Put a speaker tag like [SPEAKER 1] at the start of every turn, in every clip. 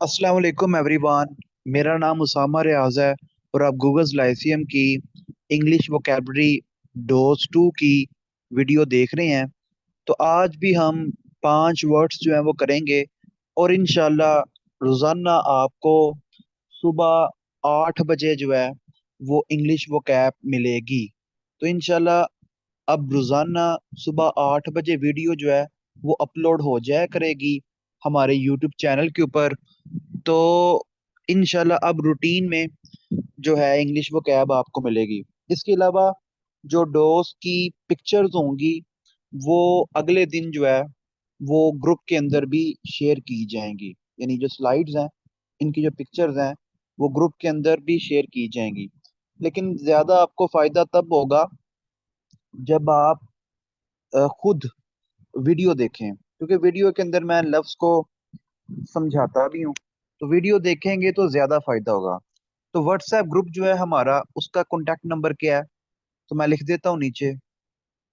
[SPEAKER 1] अस्सलाम वालेकुम एवरीवन। मेरा नाम उसामा रियाज है और आप गूगल लाइसियम की इंग्लिश वोकेबलरी डोज 2 की वीडियो देख रहे हैं। तो आज भी हम 5 वर्ड्स जो हैं वो करेंगे और इंशाल्लाह रोज़ाना आपको सुबह 8 बजे जो है वो इंग्लिश वोकैब मिलेगी। तो इंशाल्लाह अब रोज़ाना सुबह 8 बजे वीडियो जो है वो अपलोड हो जाया करेगी हमारे यूट्यूब चैनल के ऊपर। तो इंशाल्लाह अब रूटीन में जो है इंग्लिश वो कैब आपको मिलेगी। इसके अलावा जो डोज की पिक्चर्स होंगी वो अगले दिन जो है वो ग्रुप के अंदर भी शेयर की जाएंगी। यानी जो स्लाइड्स हैं, इनकी जो पिक्चर्स हैं वो ग्रुप के अंदर भी शेयर की जाएंगी। लेकिन ज्यादा आपको फायदा तब होगा जब आप खुद वीडियो देखें, क्योंकि वीडियो के अंदर मैं लफ्ज को समझाता भी हूँ। तो वीडियो देखेंगे तो ज्यादा फायदा होगा। तो व्हाट्सएप ग्रुप जो है हमारा, उसका कॉन्टैक्ट नंबर क्या है? तो मैं लिख देता हूँ नीचे,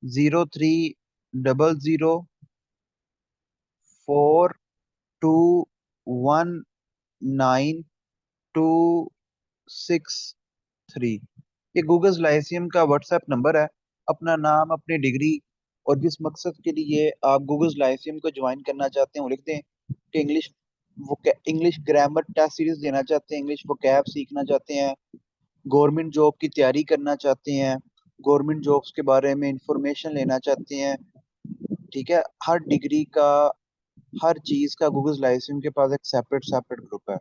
[SPEAKER 1] 0300419263। ये गूगल लाइसियम का व्हाट्सएप नंबर है। अपना नाम, अपनी डिग्री और जिस मकसद के लिए आप गूगल लाइसियम को ज्वाइन करना चाहते हैं वो लिख दें। कि इंग्लिश ग्रामर टेस्ट सीरीज देना चाहते हैं, इंग्लिश वोकैब सीखना चाहते हैं, गवर्नमेंट जॉब की तैयारी करना चाहते हैं, गवर्नमेंट जॉब्स के बारे में इंफॉर्मेशन लेना चाहते हैं। ठीक है, हर डिग्री का, हर चीज का गूगल लाइसेंस के पास एक सेपरेट सेपरेट ग्रुप है।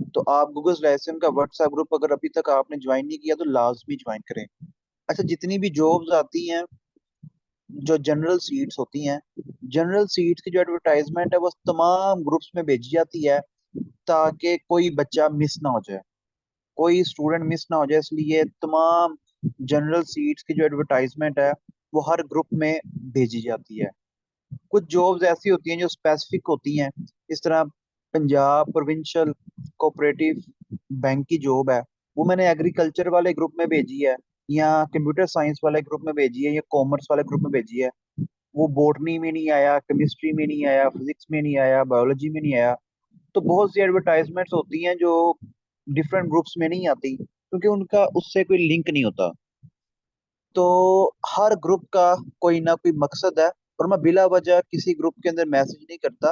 [SPEAKER 1] तो आप गूगल लाइसेंस का व्हाट्सएप ग्रुप अगर अभी तक आपने ज्वाइन नहीं किया तो लाजमी ज्वाइन करें। अच्छा, जितनी भी जॉब्स आती हैं, जो जनरल सीट्स होती हैं, जनरल सीट्स की जो एडवर्टाइजमेंट है वो तमाम ग्रुप्स में भेजी जाती है ताकि कोई बच्चा मिस ना हो जाए, कोई स्टूडेंट मिस ना हो जाए। इसलिए तमाम जनरल सीट्स की जो एडवर्टाइजमेंट है वो हर ग्रुप में भेजी जाती है। कुछ जॉब्स ऐसी होती हैं जो स्पेसिफिक होती हैं। इस तरह पंजाब प्रोविंशियल कोऑपरेटिव बैंक की जॉब है, वो मैंने एग्रीकल्चर वाले ग्रुप में भेजी है, या कंप्यूटर साइंस वाले ग्रुप में भेजी है, या कॉमर्स वाले ग्रुप में भेजी है। वो बॉटनी में नहीं आया, केमिस्ट्री में नहीं आया, फिजिक्स में नहीं आया, बायोलॉजी में नहीं आया। तो बहुत सी एडवर्टाइजमेंट्स होती हैं जो डिफरेंट ग्रुप्स में नहीं आती क्योंकि उनका उससे कोई लिंक नहीं होता। तो हर ग्रुप का कोई ना कोई मकसद है और मैं बिला वजह किसी ग्रुप के अंदर मैसेज नहीं करता।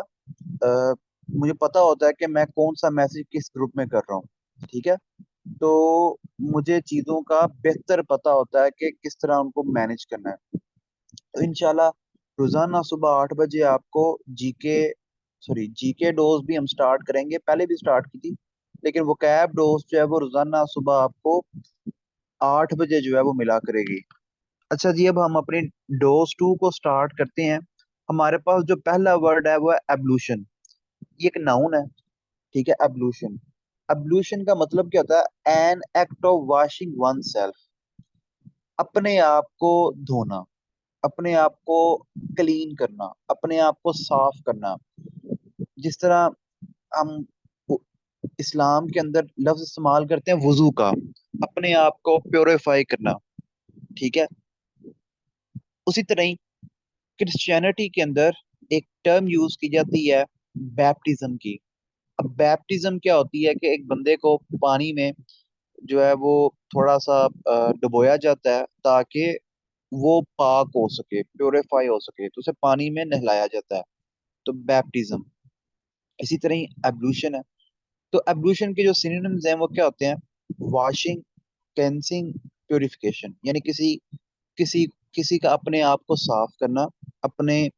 [SPEAKER 1] अ, मुझे पता होता है कि मैं कौन सा मैसेज किस ग्रुप में कर रहा हूँ। ठीक है, तो मुझे चीज़ों का बेहतर पता होता है कि किस तरह उनको मैनेज करना है। तो इंशाल्लाह रोजाना सुबह 8 बजे आपको जीके, सॉरी जीके डोज भी हम स्टार्ट करेंगे, पहले भी स्टार्ट की थी। लेकिन वो कैब डोज जो है वो रोजाना सुबह आपको 8 बजे जो है वो मिला करेगी। अच्छा जी, अब हम अपनी डोज 2 को स्टार्ट करते हैं। हमारे पास जो पहला वर्ड है वो है एब्लूशन। ये एक नाउन है। ठीक है, एब्लूशन। एब्लूशन का मतलब क्या होता है? An act of washing one self, अपने आप को धोना, अपने आप को क्लीन करना, अपने आप को साफ करना। जिस तरह हम उ- इस्लाम के अंदर लफ्ज इस्तेमाल करते हैं वुजू का, अपने आप को प्योरीफाई करना। ठीक है, उसी तरह ही क्रिश्चियनिटी के अंदर एक टर्म यूज की जाती है बैप्टिज्म की। अब बैप्टिज्म क्या होती है कि एक बंदे को पानी में जो है वो थोड़ा सा डुबोया जाता है ताकि वो पाक हो सके, प्योरीफाई हो सके, तो उसे पानी में नहलाया जाता है। तो बैप्टिज्म। इसी तरह ही एब्लूशन है। तो एब्लूशन के जो सिनोनिम्स हैं वो क्या होते हैं? Washing, cleansing, purification. यानी किसी किसी किसी का अपने आप को साफ करना, अपने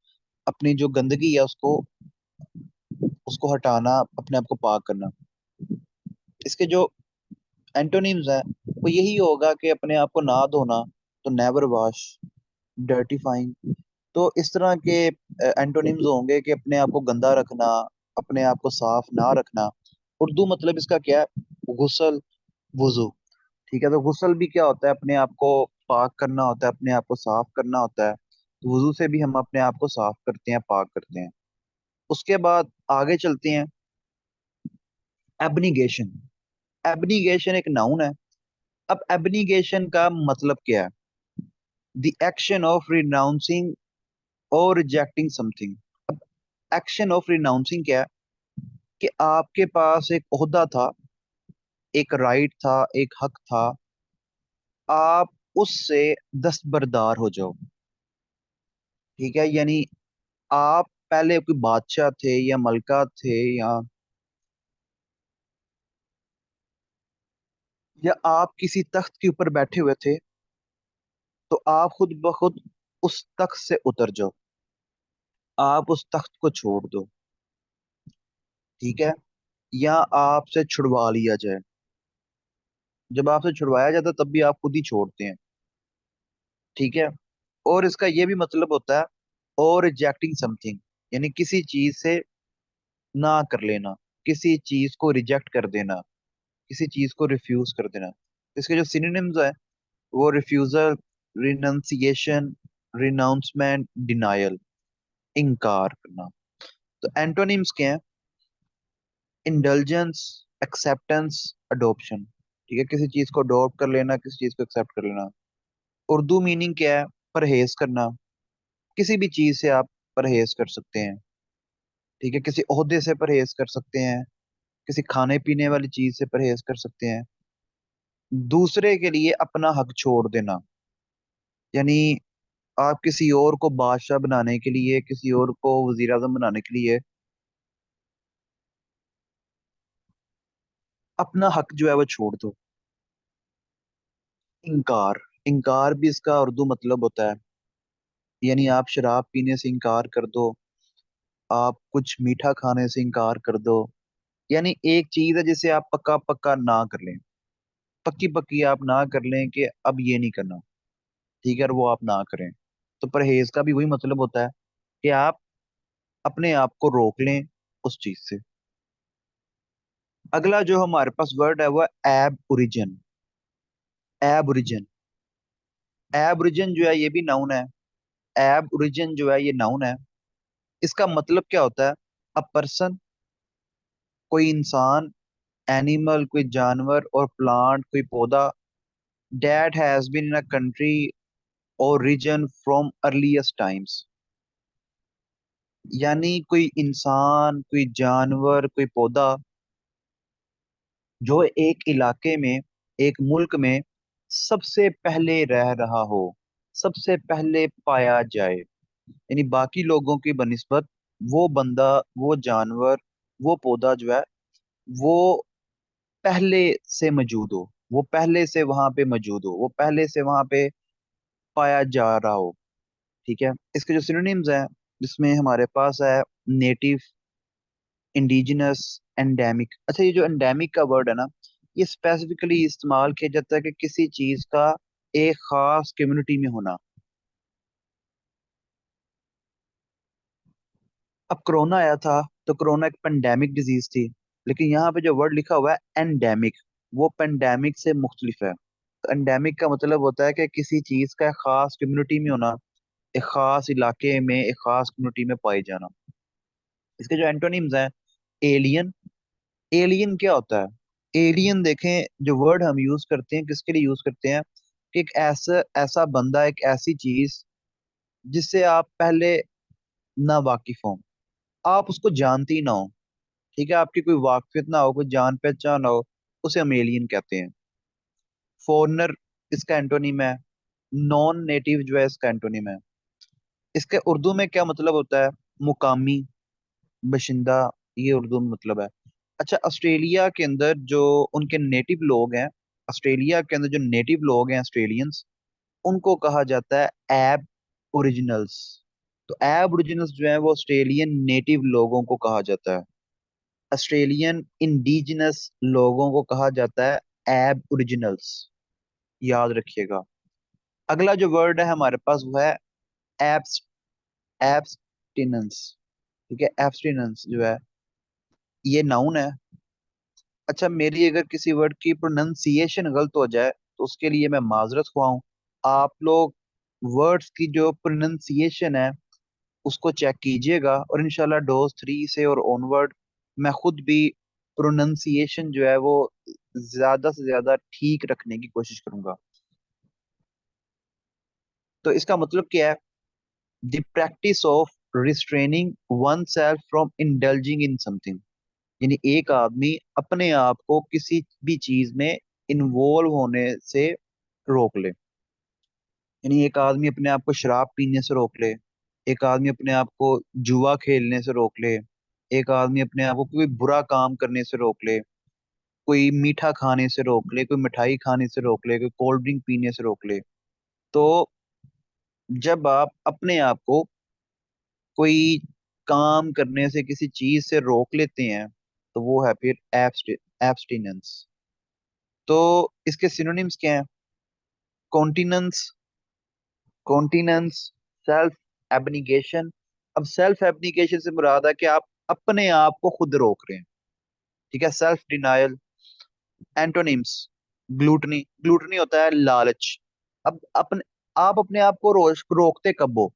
[SPEAKER 1] अपनी जो गंदगी है उसको उसको हटाना, अपने आप को पाक करना। इसके जो एंटोनिम्स हैं वो यही होगा कि अपने आप को ना धोना, तो नेवर वॉश, डर्टीफाइंग। तो इस तरह के एंटोनिम्स होंगे कि अपने आप को गंदा रखना, अपने आप को साफ ना रखना। उर्दू मतलब इसका क्या है? गुस्ल, वुजू। ठीक है, तो गुस्ल भी क्या होता है? अपने आप को पाक करना होता है, अपने आप को साफ करना होता है। तो वुजू से भी हम अपने आप को साफ करते हैं, पाक करते हैं। उसके बाद आगे चलते हैं। एबनीगेशन। एबनीगेशन एक नाउन है। अब एबनीगेशन का मतलब क्या है? द एक्शन ऑफ रिनाउंसिंग और रिजेक्टिंग समथिंग। अब एक्शन ऑफ रिनाउंसिंग क्या है? कि आपके पास एक ओहदा था, एक राइट था, एक हक था, आप उससे दस्तबरदार हो जाओ। ठीक है, यानी आप पहले कोई बादशाह थे या मलका थे, या आप किसी तख्त के ऊपर बैठे हुए थे, तो आप खुद ब खुद उस तख्त से उतर जाओ, आप उस तख्त को छोड़ दो। ठीक है, या आपसे छुड़वा लिया जाए। जब आपसे छुड़वाया जाता है तब भी आप खुद ही छोड़ते हैं। ठीक है, और इसका ये भी मतलब होता है और रिजेक्टिंग समथिंग, यानी किसी चीज से ना कर लेना, किसी चीज को रिजेक्ट कर देना, किसी चीज को रिफ्यूज कर देना। इसके जो सिनोनिम्स है वो रिफ्यूजल, रिनंसिएशन, रिनाउंसमेंट, डिनायल, इनकार करना। तो एंटोनिम्स क्या है? Indulgence, acceptance, adoption. ठीक है, किसी चीज को अडोप्ट कर लेना, किसी चीज को एक्सेप्ट कर लेना। उर्दू मीनिंग क्या है? परहेज करना, किसी भी चीज से आप परहेज कर सकते हैं। ठीक है, किसी ओहदे से परहेज कर सकते हैं, किसी खाने पीने वाली चीज से परहेज कर सकते हैं। दूसरे के लिए अपना हक छोड़ देना, यानी आप किसी और को बादशाह बनाने के लिए, किसी और को वजीर आजम बनाने के लिए अपना हक जो है वो छोड़ दो। इनकार, इनकार भी इसका उर्दू मतलब होता है, यानी आप शराब पीने से इनकार कर दो, आप कुछ मीठा खाने से इनकार कर दो। यानी एक चीज है जिसे आप पक्का पक्का ना कर लें, पक्की पक्की आप ना कर लें कि अब ये नहीं करना। ठीक है, और वो आप ना करें। तो परहेज का भी वही मतलब होता है कि आप अपने आप को रोक लें उस चीज से। अगला जो हमारे पास वर्ड है वो एब ओरिजिन। एब ओरिजिन, एब ओरिजिन जो है ये भी नाउन है। एब ओरिजिन जो है ये नाउन है। इसका मतलब क्या होता है? अ पर्सन, कोई इंसान, एनिमल कोई जानवर, और प्लांट कोई पौधा, that has been in a country or region from earliest times. यानी कोई इंसान, कोई जानवर, कोई पौधा जो एक इलाके में, एक मुल्क में सबसे पहले रह रहा हो, सबसे पहले पाया जाए, यानी बाकी लोगों की बनिस्बत वो बंदा, वो जानवर, वो पौधा जो है वो पहले से मौजूद हो, वो पहले से वहां पे मौजूद हो, वो पहले से वहां पे पाया जा रहा हो। ठीक है, इसके जो सिनोनिम्स हैं जिसमें हमारे पास है नेटिव, इंडिजिनस, एंडेमिक। अच्छा, ये जो एंडेमिक का वर्ड है ना, ये स्पेसिफिकली इस्तेमाल किया जाता है कि किसी चीज का एक खास कम्युनिटी में होना। अब कोरोना आया था तो कोरोना एक पेंडेमिक डिजीज थी, लेकिन यहाँ पे जो वर्ड लिखा हुआ है एंडेमिक, वो पेंडेमिक से मुख्तलिफ है। तो एंडेमिक का मतलब होता है कि किसी चीज का एक खास कम्युनिटी में होना, एक खास इलाके में, एक खास कम्युनिटी में पाई जाना। इसके जो एंटोनिम्स हैं, एलियन। एलियन क्या होता है? एलियन देखें, जो वर्ड हम यूज करते हैं किसके लिए यूज करते हैं? कि एक ऐसा ऐसा बंदा, एक ऐसी चीज जिससे आप पहले ना वाकिफ हो, आप उसको जानते ही ना हो। ठीक है, आपकी कोई वाकफियत ना हो, कोई जान पहचान ना हो, उसे हम एलियन कहते हैं। फॉरनर इसका एंटोनिम है। नॉन नेटिव जो है इसका एंटोनिम है। इसके उर्दू में क्या मतलब होता है? मुकामी, बशिंदा, ये उर्दू में मतलब है। अच्छा, ऑस्ट्रेलिया के अंदर जो उनके नेटिव लोग हैं, ऑस्ट्रेलिया के अंदर जो नेटिव लोग हैं ऑस्ट्रेलियंस, उनको कहा जाता है एब ओरिजिनल्स। तो एब ओरिजिनल्स जो है वो ऑस्ट्रेलियन नेटिव लोगों को कहा जाता है। ऑस्ट्रेलियन इंडिजिनस लोगों को कहा जाता है एब ओरिजिनल्स। याद रखिएगा। अगला जो वर्ड है हमारे पास वो है एब्स एब्सटिनेंस। ठीक है, एब्सटिनेंस जो है ये नाउन है। अच्छा, मेरी अगर किसी वर्ड की प्रोनाउंसिएशन गलत हो जाए तो उसके लिए मैं माजरत ख्वाऊं। आप लोग वर्ड्स की जो प्रोनाउंसिएशन है उसको चेक कीजिएगा, और इंशाल्लाह डोज 3 से और ऑनवर्ड मैं खुद भी प्रोनाउंसिएशन जो है वो ज्यादा से ज्यादा ठीक रखने की कोशिश करूंगा। तो इसका मतलब क्या है? The practice of restraining one self from indulging in something. यानी एक आदमी अपने आप को किसी भी चीज में इन्वॉल्व होने से रोक ले। यानी एक आदमी अपने आप को शराब पीने से रोक ले, एक आदमी अपने आप को जुआ खेलने से रोक ले, एक आदमी अपने आप को कोई बुरा काम करने से रोक ले, कोई मीठा खाने से रोक ले, कोई मिठाई खाने से रोक ले, कोई कोल्ड ड्रिंक पीने से रोक ले। तो जब आप अपने आप को कोई काम करने से किसी चीज से रोक लेते हैं तो वो है फिर एब्स्टिनेंस। तो इसके सिनोनिम्स क्या हैं? Continence, continence, self abnegation. अब सेल्फ एब्निगेशन से मुराद है कि आप अपने आप को खुद रोक रहे हैं। ठीक है, self denial. Antonyms, gluttony, gluttony होता है लालच। अब अपने आप अपने आप को रोकते कब हो?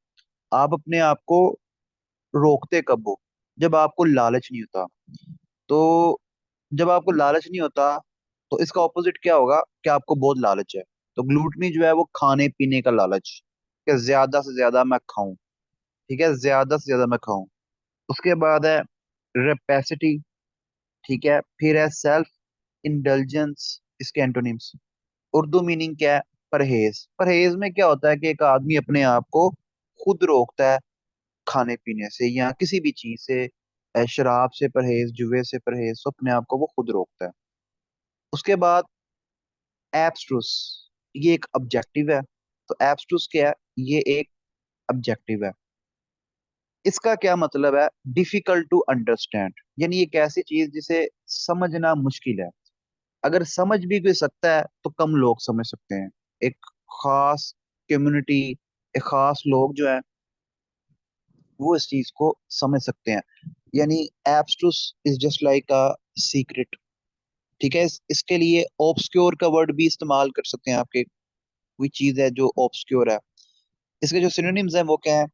[SPEAKER 1] आप अपने आप को रोकते कब हो? जब आपको लालच नहीं होता। तो जब आपको लालच नहीं होता तो इसका ऑपोजिट क्या होगा कि आपको बहुत लालच है। तो ग्लूटनी जो है वो खाने पीने का लालच, कि ज्यादा से ज्यादा मैं खाऊं। ठीक है, ज्यादा से ज्यादा मैं खाऊं। उसके बाद है रेपेसिटी। ठीक है, फिर है सेल्फ इंडल्जेंस। इसके एंटोनिम्स, उर्दू मीनिंग क्या है? परहेज। परहेज में क्या होता है कि एक आदमी अपने आप को खुद रोकता है खाने पीने से या किसी भी चीज से, शराब से परहेज, जुए से परहेज, तो अपने आप को वो खुद रोकता है। उसके बाद एब्स्ट्रूस, ये एक ऑब्जेक्टिव है। तो एब्स्ट्रूस क्या है? ये एक ऑब्जेक्टिव है। इसका क्या मतलब है? डिफिकल्ट टू अंडरस्टैंड, यानी एक ऐसी चीज जिसे समझना मुश्किल है। अगर समझ भी कोई सकता है तो कम लोग समझ सकते हैं। एक खास कम्युनिटी, एक खास लोग जो है वो इस चीज को समझ सकते हैं। यानी abstruse is just like a secret. ठीक है, इसके लिए ऑब्सक्योर का वर्ड भी इस्तेमाल कर सकते हैं आपके। कोई चीज है जो ऑब्सक्योर है। इसके जो सिनोनिम्स हैं वो क्या है?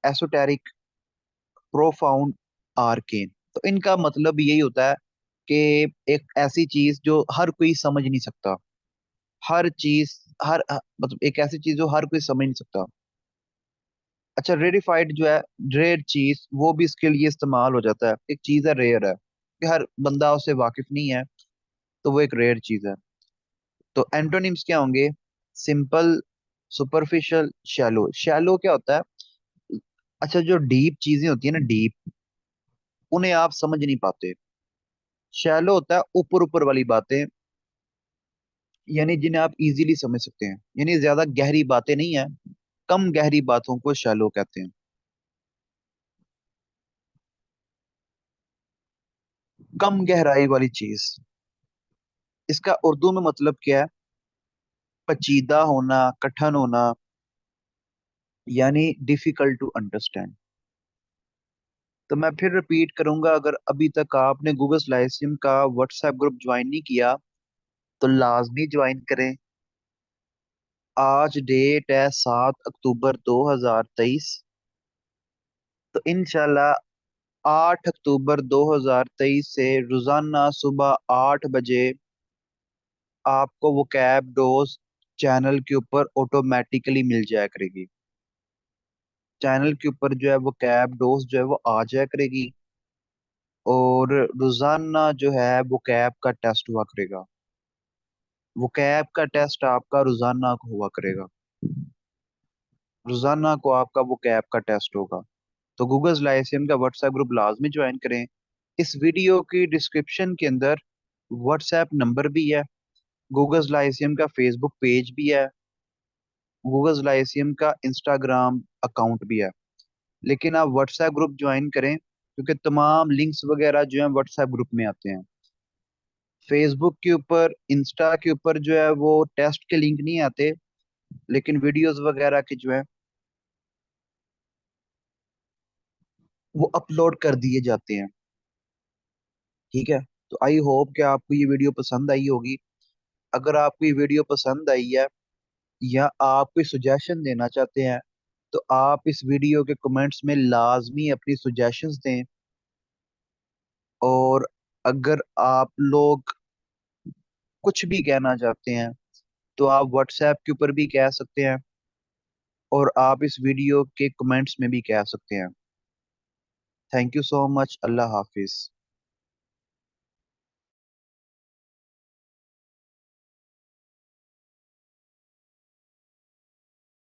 [SPEAKER 1] Esoteric, profound, arcane. तो इनका मतलब यही होता है कि एक ऐसी चीज जो हर कोई समझ नहीं सकता। हर चीज, मतलब एक ऐसी चीज जो हर कोई समझ नहीं सकता। अच्छा, रेडिफाइड जो है, रेयर चीज, वो भी इसके लिए इस्तेमाल हो जाता है। एक चीज है रेयर है कि हर बंदा उससे वाकिफ नहीं है, तो वो एक रेयर चीज है। तो एंटोनिम्स क्या होंगे? Simple, superficial, shallow. शैलो क्या होता है? अच्छा, जो डीप चीजें होती है ना, डीप, उन्हें आप समझ नहीं पाते। शैलो होता है ऊपर ऊपर वाली बातें, यानी जिन्हें आप इजीली समझ सकते हैं। यानी ज्यादा गहरी बातें नहीं है, कम गहरी बातों को शैलो कहते हैं। कम गहराई वाली चीज, इसका उर्दू में मतलब क्या है? पेचीदा होना, कठिन होना, यानी डिफिकल्ट टू अंडरस्टैंड। तो मैं फिर रिपीट करूंगा, अगर अभी तक आपने गूगल लाइसियम का व्हाट्सएप ग्रुप ज्वाइन नहीं किया तो लाजमी ज्वाइन करें। आज डेट है 7 अक्टूबर 2023। तो इंशाल्लाह 8 अक्टूबर 2023 से रोजाना सुबह 8 बजे आपको वो कैब डोज चैनल के ऊपर ऑटोमेटिकली मिल जाया करेगी। चैनल के ऊपर जो है वो कैब डोज जो है वो आ जाया करेगी। और रोजाना जो है वो कैब का टेस्ट हुआ करेगा। वो कैब का टेस्ट आपका रोजाना को हुआ करेगा। रोजाना को आपका वो कैब का टेस्ट होगा। तो गूगल लाइसेंस का व्हाट्सएप ग्रुप लाजमी ज्वाइन करें। इस वीडियो की डिस्क्रिप्शन के अंदर व्हाट्सएप नंबर भी है, गूगल लाइसियम का फेसबुक पेज भी है, गूगल लाइसियम का इंस्टाग्राम अकाउंट भी है। लेकिन आप व्हाट्सएप ग्रुप ज्वाइन करें क्योंकि तमाम लिंक्स वगैरह जो है व्हाट्सएप ग्रुप में आते हैं। फेसबुक के ऊपर, इंस्टा के ऊपर जो है वो टेस्ट के लिंक नहीं आते, लेकिन वीडियोस वगैरह के जो है वो अपलोड कर दिए जाते हैं। ठीक है, तो आई होप कि आपको ये वीडियो पसंद आई होगी। अगर आपको ये वीडियो पसंद आई है या आप कोई सुजेशन देना चाहते हैं तो आप इस वीडियो के कमेंट्स में लाजमी अपनी सुजेशंस दें। और अगर आप लोग कुछ भी कहना चाहते हैं तो आप व्हाट्सएप के ऊपर भी कह सकते हैं और आप इस वीडियो के कमेंट्स में भी कह सकते हैं। Thank you so much. Allah Hafiz.